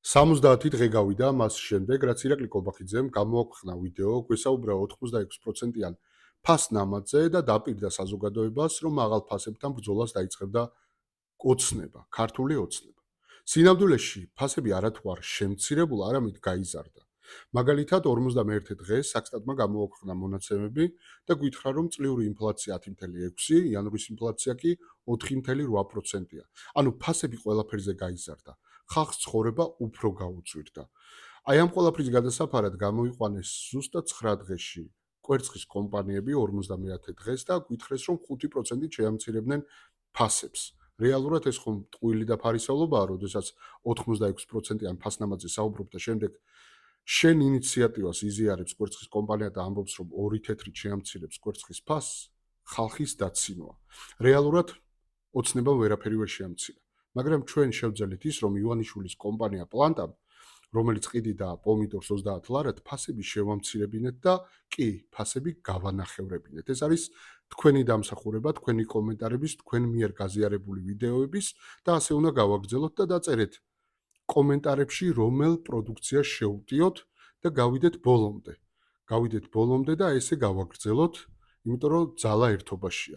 70 დღე გავიდა მას შემდეგ, რაც ირაკლი კობახიძემ გამოაქვეყნა ვიდეო, გვესაუბრა 86%-იან ფას ნამატზე და დაპირდა საზოგადოებას, რომ მაღალ ფასებთან ბრძოლას დაიწყებდა ოცნება, ქართული ოცნება. სინამდვილეში ფასები არათუ არ შემცირებულა, არამედ გაიზარდა. მაგალითად, 51 დღეს საქსტატმა გამოაქვეყნა მონაცემები და გვითხრა, რომ წლიური ინფლაცია 10.6, იანვრის ინფლაცია კი 4.8%-ია. ანუ ფასები ყველაფერზე გაიზარდა. ხალხს ცხოვრება უფრო გაუწვირდა. აი ამ ყველაფრის გადასაფარად გამოიყვანეს ზუსტად 9 დღეში კვერცხის კომპანიები 50 დღეს და გვითხრეს, რომ 5%-ით შეამცირებდნენ ფასებს. რეალურად ეს ხომ ტყუილი და ფარისევლობაა, როდესაც 86%-იან ფასნამატზე საუბრობ და შემდეგ შენ ინიციატივას იზიარებს კვერცხის კომპანია და ამბობს, რომ 2 თეთრით შეამცირებს კვერცხის ფასს, ხალხის დაცინოა. რეალურად ოცნებამ ვერაფერი ვერ შეამცირა. მაგრამ ჩვენ შევძელით ის, რომ ივანიშვილის კომპანია პლანტამ, რომელიც ყიდი და პომიდორს 30 ლარად ფასები შევამცირებინეთ და კი, ფასები გავანახევრებინეთ. ეს არის თქვენი დამსახურება, თქვენი კომენტარების, თქვენ მიერ გაზიარებული ვიდეოების და ასე უნდა გავაგრძელოთ და დაწერეთ კომენტარებში, რომელ პროდუქციას შევტიოთ და გავიდეთ ბოლომდე. გავიდეთ ბოლომდე და ესე გავაგრძელოთ, იმიტომ რომ ძალა ერთობაშია.